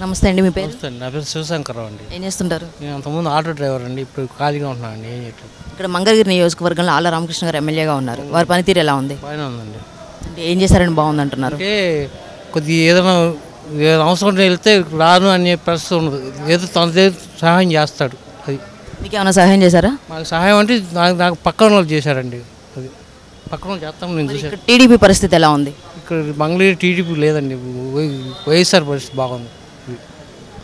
నమస్తే అండి, మీ పేరు? నమస్తే అండి, నా పేరు శివశంకరరావు అండి. ఏం చేస్తుంటారు? నేను అంతకుముందు ఆటో డ్రైవర్ అండి, ఇప్పుడు ఖాళీగా ఉంటున్నాను. ఏం చేయట్లేదు. ఇక్కడ మంగళగిరి నియోజకవర్గంలో ఆళ్ళ రామకృష్ణ గారు ఎమ్మెల్యేగా ఉన్నారు. వారి పనితీరు ఎలా ఉంది? బాగానే ఉందండి. అంటే ఏం చేశారని బాగుంది అంటున్నారు? అంటే కొద్దిగా ఏదైనా అవసరం వెళ్తే రాను అనే పరిస్థితి ఉండదు. ఏదో తన సహాయం చేస్తాడు. అది మీకు ఏమైనా సహాయం చేశారా? మాకు సహాయం అంటే నాకు పక్కన వాళ్ళు చేశారండి. అది పక్కన వాళ్ళు చేస్తాం నేను చూసాను. ఇక్కడ టీడీపీ పరిస్థితి ఎలా ఉంది? ఇక్కడ మంగళగిరి టీడీపీ లేదండి, వైఎస్ఆర్ పరిస్థితి బాగుంది.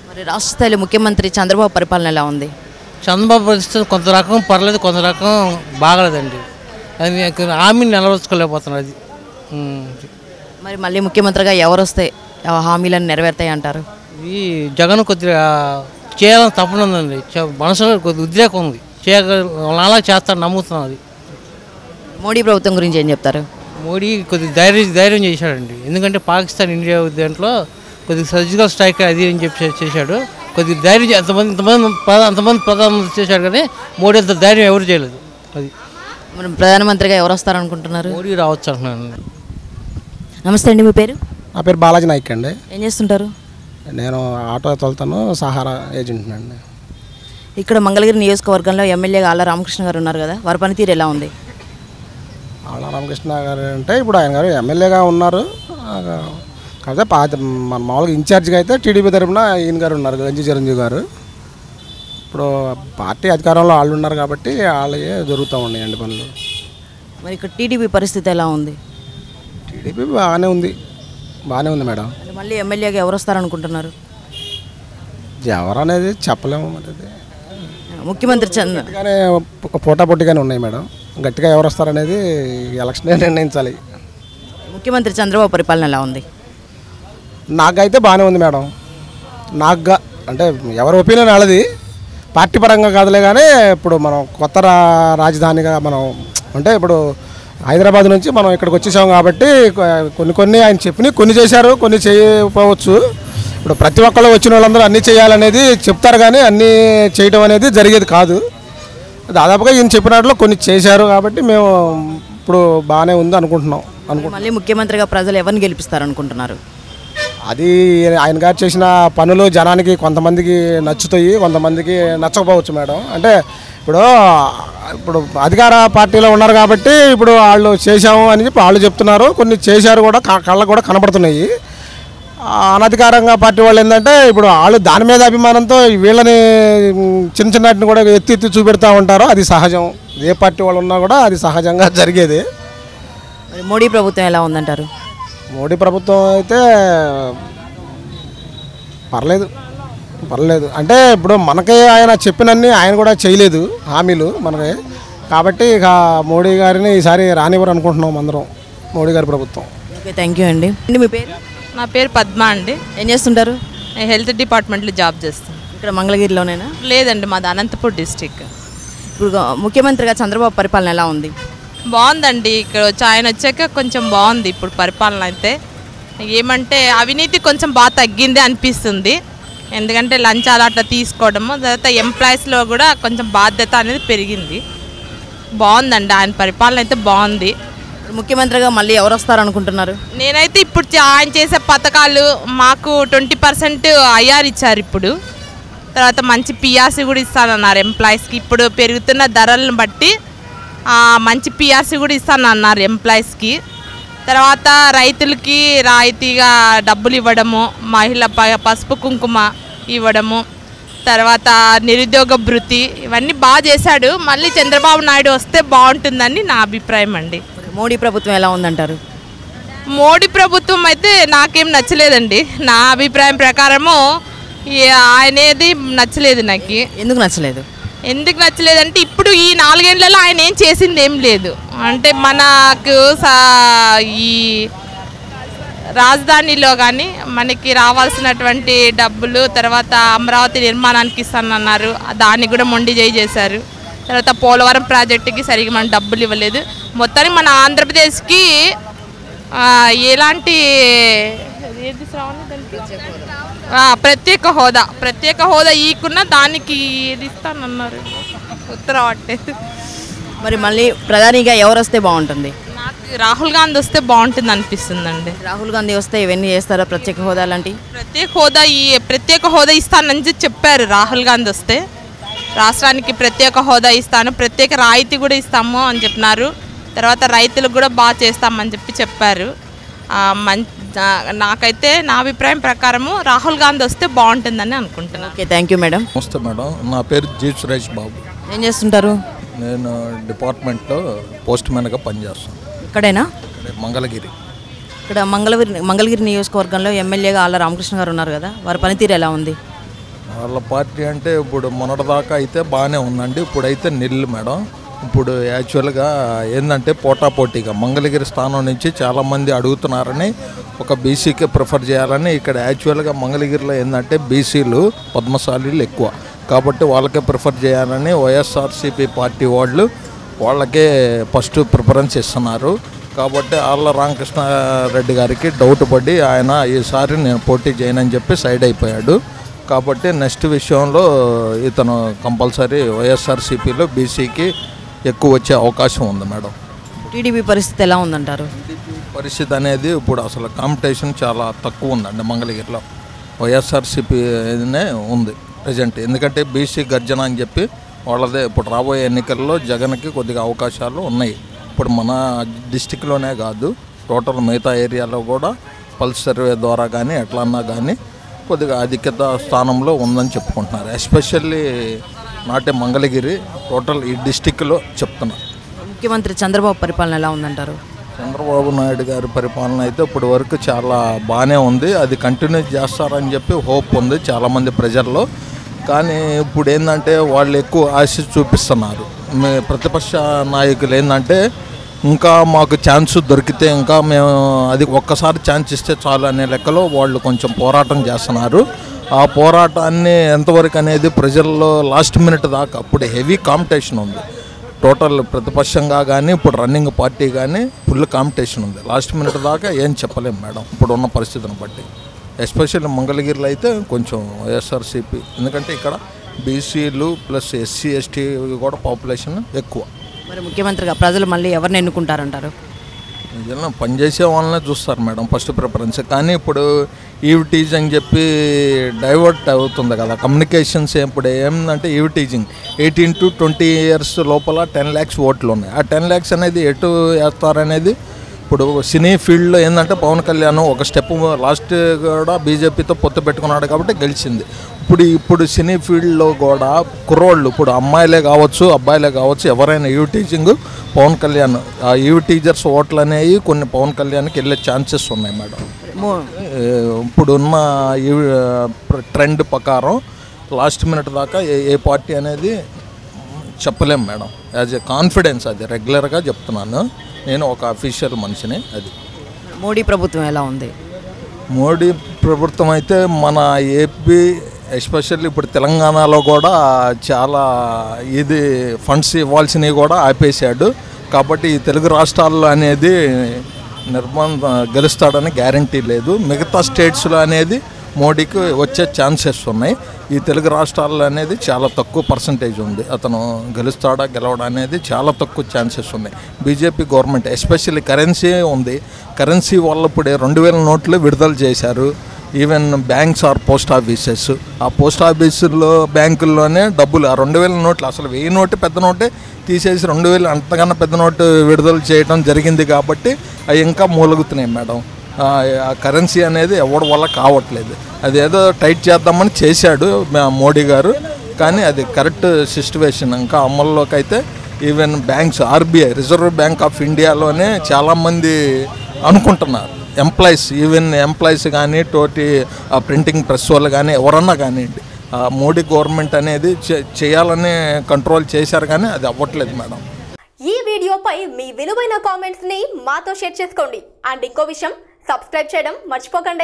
మరి రాష్ట్ర స్థాయిలో ముఖ్యమంత్రి చంద్రబాబు పరిపాలన ఎలా ఉంది? చంద్రబాబు పరిస్థితి కొంత రకం పర్లేదు, కొంత రకం బాగలేదండి. అది హామీని నిలవచ్చుకోలేకపోతున్నారు. అది మరి మళ్ళీ ముఖ్యమంత్రిగా ఎవరు వస్తే హామీలను నెరవేరుతాయి అంటారు? ఇది జగన్ కొద్దిగా చేయాలని తప్పన ఉందండి. మనసులో కొద్దిగా ఉద్రేకం ఉంది. అలా చేస్తాను నమ్ముతున్నాం. అది మోడీ ప్రభుత్వం గురించి ఏం చెప్తారు? మోడీ కొద్దిగా ధైర్యం చేశాడండి. ఎందుకంటే పాకిస్తాన్ ఇండియా దాంట్లో కొద్దిగా సర్జికల్ స్ట్రైక్ అది అని చెప్పి చేశాడు. కొద్దిగా ధైర్యం అంతమంది ప్రధానమంత్రి చేశాడు, కానీ మోడీ అంత ధైర్యం ఎవరు చేయలేదు. అది మనం ప్రధానమంత్రిగా ఎవరు వస్తారనుకుంటున్నారు? మోడీ రావచ్చు అంటున్నాను. నమస్తే అండి, మీ పేరు? నా పేరు బాలాజీ నాయక్ అండి. ఏం చేస్తుంటారు? నేను ఆటో తోలుతాను, సహారా ఏజెంట్ అండి. ఇక్కడ మంగళగిరి నియోజకవర్గంలో ఎమ్మెల్యేగా ఆళ్ళ రామకృష్ణ గారు ఉన్నారు కదా, వారి పనితీరు ఎలా ఉంది? ఆళ్ళ రామకృష్ణ గారు అంటే ఇప్పుడు ఆయన గారు ఎమ్మెల్యేగా ఉన్నారు. కాకపోతే మన మామూలుగా ఇన్ఛార్జిగా అయితే టీడీపీ తరఫున ఈయన గారు ఉన్నారు, గంజి చిరంజీవి గారు. ఇప్పుడు పార్టీ అధికారంలో వాళ్ళు ఉన్నారు కాబట్టి వాళ్ళే జరుగుతూ ఉన్నాయండి పనులు. మరి ఇక్కడ టీడీపీ పరిస్థితి ఎలా ఉంది? టీడీపీ బాగానే ఉంది మేడం. మళ్ళీ ఎమ్మెల్యేగా ఎవరు వస్తారనుకుంటున్నారు? ఎవరు అనేది చెప్పలేము. మరి ముఖ్యమంత్రి గట్టిగానే పోటాపోటీగానే ఉన్నాయి మేడం. గట్టిగా ఎవరు వస్తారనేది ఎలక్షనే నిర్ణయించాలి. ముఖ్యమంత్రి చంద్రబాబు పరిపాలన ఎలా ఉంది? నాకైతే బాగానే ఉంది మేడం. నాకుగా అంటే ఎవరి ఒపీనియన్ వాళ్ళది, పార్టీ పరంగా కాదులే. కానీ ఇప్పుడు మనం కొత్త రాజధానిగా మనం అంటే ఇప్పుడు హైదరాబాద్ నుంచి మనం ఇక్కడికి వచ్చేసాం కాబట్టి కొన్ని ఆయన చెప్పినవి కొన్ని చేశారు, కొన్ని చేయకపోవచ్చు. ఇప్పుడు ప్రతి ఒక్కళ్ళు వచ్చిన వాళ్ళందరూ అన్నీ చేయాలనేది చెప్తారు, కానీ అన్నీ చేయడం అనేది జరిగేది కాదు. దాదాపుగా ఈయన చెప్పినట్లు కొన్ని చేశారు కాబట్టి మేము ఇప్పుడు బాగానే ఉంది అనుకుంటున్నాం. మళ్ళీ ముఖ్యమంత్రిగా ప్రజలు ఎవరిని గెలిపిస్తారు అనుకుంటున్నారు? అది ఆయన గారు చేసిన పనులు జనానికి కొంతమందికి నచ్చుతాయి, కొంతమందికి నచ్చకపోవచ్చు మేడం. అంటే ఇప్పుడు అధికార పార్టీలో ఉన్నారు కాబట్టి ఇప్పుడు వాళ్ళు చేశాము అని చెప్పి వాళ్ళు చెప్తున్నారు, కొన్ని చేశారు కూడా కళ్ళకు కూడా కనపడుతున్నాయి. అనధికారంగా పార్టీ వాళ్ళు ఏంటంటే ఇప్పుడు వాళ్ళు దాని మీద అభిమానంతో వీళ్ళని చిన్నటిని కూడా ఎత్తి చూపెడతా ఉంటారు. అది సహజం, ఏ పార్టీ వాళ్ళు ఉన్నా కూడా అది సహజంగా జరిగేది. మోడీ ప్రభుత్వం ఎలా ఉందంటారు? మోడీ ప్రభుత్వం అయితే పర్లేదు అంటే ఇప్పుడు మనకి ఆయన చెప్పినన్ని ఆయన కూడా చేయలేదు హామీలు మనకి. కాబట్టి ఇక మోడీ గారిని ఈసారి రానివ్వరు అనుకుంటున్నాం అందరం, మోడీ గారి ప్రభుత్వం. ఓకే, థ్యాంక్ యూ అండి. మీ పేరు? నా పేరు పద్మ అండి. ఏం చేస్తుంటారు? నేను హెల్త్ డిపార్ట్మెంట్లో జాబ్ చేస్తాను. ఇక్కడ మంగళగిరిలోనేనా? లేదండి, మాది అనంతపూర్ డిస్టిక్. ఇప్పుడు ముఖ్యమంత్రిగా చంద్రబాబు పరిపాలన ఎలా ఉంది? బాగుందండి. ఇక్కడ ఆయన వచ్చాక కొంచెం బాగుంది ఇప్పుడు పరిపాలన. అయితే ఏమంటే అవినీతి కొంచెం బాగా తగ్గింది అనిపిస్తుంది. ఎందుకంటే లంచాలు అట్లా తీసుకోవడము, తర్వాత ఎంప్లాయీస్లో కూడా కొంచెం బాధ్యత అనేది పెరిగింది. బాగుందండి, ఆయన పరిపాలన అయితే బాగుంది. ముఖ్యమంత్రిగా మళ్ళీ ఎవరు వస్తారనుకుంటున్నారు? నేనైతే ఇప్పుడు ఆయన చేసే పథకాలు మాకు 20% ఐఆర్ ఇచ్చారు ఇప్పుడు. తర్వాత మంచి పిఆర్సీ కూడా ఇస్తానన్నారు ఎంప్లాయీస్కి. ఇప్పుడు పెరుగుతున్న ధరలను బట్టి మంచి పిఆర్సీ కూడా ఇస్తానన్నారు ఎంప్లాయీస్కి. తర్వాత రైతులకి రాయితీగా డబ్బులు ఇవ్వడము, మహిళ పసుపు కుంకుమ ఇవ్వడము, తర్వాత నిరుద్యోగ భృతి, ఇవన్నీ బాగా చేశాడు. మళ్ళీ చంద్రబాబు నాయుడు వస్తే బాగుంటుందని నా అభిప్రాయం అండి. మోడీ ప్రభుత్వం ఎలా ఉందంటారు? మోడీ ప్రభుత్వం అయితే నాకేం నచ్చలేదండి. నా అభిప్రాయం ప్రకారము ఆయనేది నచ్చలేదు నాకు. ఎందుకు నచ్చలేదు? ఎందుకు నచ్చలేదంటే ఇప్పుడు ఈ 4 ఏళ్లలో ఆయన ఏం చేసింది ఏం లేదు. అంటే మనకు ఈ రాజధానిలో కానీ మనకి రావాల్సినటువంటి డబ్బులు, తర్వాత అమరావతి నిర్మాణానికి ఇస్తానన్నారు, దాన్ని కూడా మొండి చేశారు. తర్వాత పోలవరం ప్రాజెక్టుకి సరిగ్గా మనం డబ్బులు ఇవ్వలేదు. మొత్తానికి మన ఆంధ్రప్రదేశ్కి ఎలాంటి ప్రత్యేక హోదా ఈకున్న దానికి ఇది ఇస్తానన్నారు ఉత్తరం అంటే. మరి మళ్ళీ ప్రధానిగా ఎవరు వస్తే బాగుంటుంది? నాకు రాహుల్ గాంధీ వస్తే బాగుంటుంది అనిపిస్తుందండి. రాహుల్ గాంధీ వస్తే ఇవన్నీ చేస్తారా, ప్రత్యేక హోదా లాంటివి? ప్రత్యేక హోదా ఇస్తానని చెప్పారు. రాహుల్ గాంధీ వస్తే రాష్ట్రానికి ప్రత్యేక హోదా ఇస్తాను, ప్రత్యేక రాయితీ కూడా ఇస్తాము అని చెప్పినారు. తర్వాత రైతులకు కూడా బాగా చేస్తామని చెప్పారు. నాకైతే నా అభిప్రాయం ప్రకారము రాహుల్ గాంధీ వస్తే బాగుంటుందని అనుకుంటున్నాను. Okay, thank you madam. నమస్తే మేడం, నా పేరు జీ సురేష్ బాబు. ఏం చేస్తుంటారు? నేను డిపార్ట్మెంట్లో పోస్ట్ మ్యాన్గా పనిచేస్తాను. ఇక్కడేనా? మంగళగిరి. ఇక్కడ మంగళగిరి నియోజకవర్గంలో ఎమ్మెల్యేగా ఆళ్ళ రామకృష్ణ గారు ఉన్నారు కదా, వారి పనితీరు ఎలా ఉంది? వాళ్ళ పార్టీ అంటే ఇప్పుడు మొన్నటిదాకా అయితే బాగానే ఉందండి. ఇప్పుడైతే నిల్లు మేడం. ఇప్పుడు యాక్చువల్గా ఏంటంటే పోటాపోటీగా మంగళగిరి స్థానం నుంచి చాలామంది అడుగుతున్నారని ఒక బీసీకే ప్రిఫర్ చేయాలని. ఇక్కడ యాక్చువల్గా మంగళగిరిలో ఏంటంటే బీసీలు పద్మశాలీలు ఎక్కువ కాబట్టి వాళ్ళకే ప్రిఫర్ చేయాలని వైఎస్ఆర్సీపీ పార్టీ వాళ్ళకే ఫస్ట్ ప్రిఫరెన్స్ ఇస్తున్నారు. కాబట్టి ఆళ్ళ రామకృష్ణారెడ్డి గారికి డౌట్ పడి ఆయన ఈసారి నేను పోటీ చేయనని చెప్పి సైడ్ అయిపోయాడు. కాబట్టి నెక్స్ట్ విషయంలో ఇతను కంపల్సరీ వైఎస్ఆర్సీపీలో బీసీకి ఎక్కువ వచ్చే అవకాశం ఉంది మేడం. టీడీపీ పరిస్థితి ఎలా ఉందంటారు? పరిస్థితి అనేది ఇప్పుడు అసలు కాంపిటీషన్ చాలా తక్కువ ఉందండి మంగళగిరిలో. వైఎస్ఆర్సీపీనే ఉంది ప్రజెంట్. ఎందుకంటే బీసీ గర్జన అని చెప్పి వాళ్ళదే ఇప్పుడు రాబోయే ఎన్నికల్లో జగన్కి కొద్దిగా అవకాశాలు ఉన్నాయి. ఇప్పుడు మన డిస్టిక్లోనే కాదు, టోటల్ మిగతా ఏరియాలో కూడా పల్స్ సర్వే ద్వారా కానీ ఎట్లన్నా కానీ కొద్దిగా ఆధిక్యత స్థానంలో ఉందని చెప్పుకుంటున్నారు. ఎస్పెషల్లీ నాటే మంగళగిరి టోటల్ ఈ డిస్టిక్లో చెప్తున్నారు. ముఖ్యమంత్రి చంద్రబాబు పరిపాలన ఎలా ఉందంటారు? చంద్రబాబు నాయుడు గారి పరిపాలన అయితే ఇప్పటి వరకు చాలా బాగానే ఉంది. అది కంటిన్యూ చేస్తారని చెప్పి హోప్ ఉంది చాలామంది ప్రజల్లో. కానీ ఇప్పుడు ఏంటంటే వాళ్ళు ఎక్కువ ఆశ చూపిస్తున్నారు. ప్రతిపక్ష నాయకులు ఏంటంటే ఇంకా మాకు ఛాన్స్ దొరికితే ఇంకా మేము అది ఒక్కసారి ఛాన్స్ ఇస్తే చాలు అనే లెక్కలో వాళ్ళు కొంచెం పోరాటం చేస్తున్నారు. ఆ పోరాటాన్ని ఎంతవరకు అనేది ప్రజల్లో లాస్ట్ మినిట్ దాకా అప్పుడు హెవీ కాంపిటీషన్ ఉంది. టోటల్ ప్రతిపక్షంగా కానీ ఇప్పుడు రన్నింగ్ పార్టీ కానీ ఫుల్ కాంపిటీషన్ ఉంది. లాస్ట్ మినిట్ దాకా ఏం చెప్పలేము మేడం ఇప్పుడు ఉన్న పరిస్థితిని బట్టి. ఎస్పెషల్లీ మంగళగిరిలో అయితే కొంచెం వైఎస్ఆర్సీపీ, ఎందుకంటే ఇక్కడ బీసీలు ప్లస్ ఎస్సీ ఎస్టీ కూడా పాపులేషన్ ఎక్కువ. మరి ముఖ్యమంత్రిగా ప్రజలు మళ్ళీ ఎవరిని ఎన్నుకుంటారంటారు? నిజంగా పనిచేసే వాళ్ళనే చూస్తారు మేడం ఫస్ట్ ప్రిఫరెన్స్. కానీ ఇప్పుడు ఈవ్ టీజ్ అని చెప్పి డైవర్ట్ అవుతుంది కదా కమ్యూనికేషన్స్. ఇప్పుడు ఏమిటంటే ఈవ్ టీజింగ్ 18 to 20 years లోపల 10 lakhs ఓట్లు ఉన్నాయి. ఆ 10 lakhs అనేది ఎటు వేస్తారనేది ఇప్పుడు సినీ ఫీల్డ్లో ఏంటంటే పవన్ కళ్యాణ్ ఒక స్టెప్ లాస్ట్ కూడా బీజేపీతో పొత్తు పెట్టుకున్నాడు కాబట్టి గెలిచింది. ఇప్పుడు సినీ ఫీల్డ్లో కూడా కుర్రోళ్ళు ఇప్పుడు అమ్మాయిలే కావచ్చు అబ్బాయిలే కావచ్చు ఎవరైనా ఈవ్ టీజింగ్ పవన్ కళ్యాణ్ ఆ ఈవ్ టీజర్స్ ఓట్లు అనేవి కొన్ని పవన్ కళ్యాణ్కి వెళ్ళే ఛాన్సెస్ ఉన్నాయి మేడం. ఇప్పుడున్న ఈ ట్రెండ్ ప్రకారం లాస్ట్ మినిట్ దాకా ఏ పార్టీ అనేది చెప్పలేం మేడం. యాజ్ ఏ కాన్ఫిడెన్స్ అది రెగ్యులర్గా చెప్తున్నాను, నేను ఒక అఫీషియల్ మనిషిని. అది మోడీ ప్రభుత్వం ఎలా ఉంది? మోడీ ప్రభుత్వం అయితే మన ఏపీ ఎస్పెషల్లీ ఇప్పుడు తెలంగాణలో కూడా చాలా ఇది ఫండ్స్ ఇవ్వాల్సినవి కూడా ఆపేశాడు. కాబట్టి ఈ తెలుగు రాష్ట్రాల్లో అనేది గెలుస్తాడని గ్యారంటీ లేదు. మిగతా స్టేట్స్లో అనేది మోడీకి వచ్చే ఛాన్సెస్ ఉన్నాయి. ఈ తెలుగు రాష్ట్రాల్లో అనేది చాలా తక్కువ పర్సంటేజ్ ఉంది. అతను గెలుస్తాడా గెలవడా అనేది చాలా తక్కువ ఛాన్సెస్ ఉన్నాయి. బీజేపీ గవర్నమెంట్ ఎస్పెషల్లీ కరెన్సీ ఉంది. కరెన్సీ వల్ల ఇప్పుడే 2000 నోట్లు విడుదల చేశారు. Even banks or post offices, ఆ పోస్ట్ ఆఫీసుల్లో బ్యాంకుల్లోనే డబ్బులు ఆ 2000 నోట్లు అసలు 1000 నోటు పెద్ద నోటే తీసేసి 2000 అంతకన్నా పెద్ద నోటు విడుదల చేయడం జరిగింది. కాబట్టి అవి ఇంకా మూలుగుతున్నాయి మేడం. ఆ కరెన్సీ అనేది ఎవరి వల్ల కావట్లేదు. అది ఏదో టైట్ చేద్దామని చేశాడు మోడీ గారు, కానీ అది కరెక్ట్ సిచ్యువేషన్ ఇంకా అమల్లోకి అయితే even banks RBI reserve bank of ఇండియాలోనే చాలామంది అనుకుంటున్నారు. ఎంప్లాయీస్ ఈవెన్ ఎంప్లాయీస్ కానీ తోటి ప్రింటింగ్ ప్రెస్ వాళ్ళు కానీ ఎవరన్నా కానివ్వండి మోడీ గవర్నమెంట్ అనేది చేయాలని కంట్రోల్ చేశారు, కానీ అది అవ్వట్లేదు మేడం. ఈ వీడియోపై మీ విలువైన కామెంట్స్ ని మాతో షేర్ చేసుకోండి. అండ్ ఇంకో విషయం, సబ్స్క్రైబ్ చేయడం మర్చిపోకండి.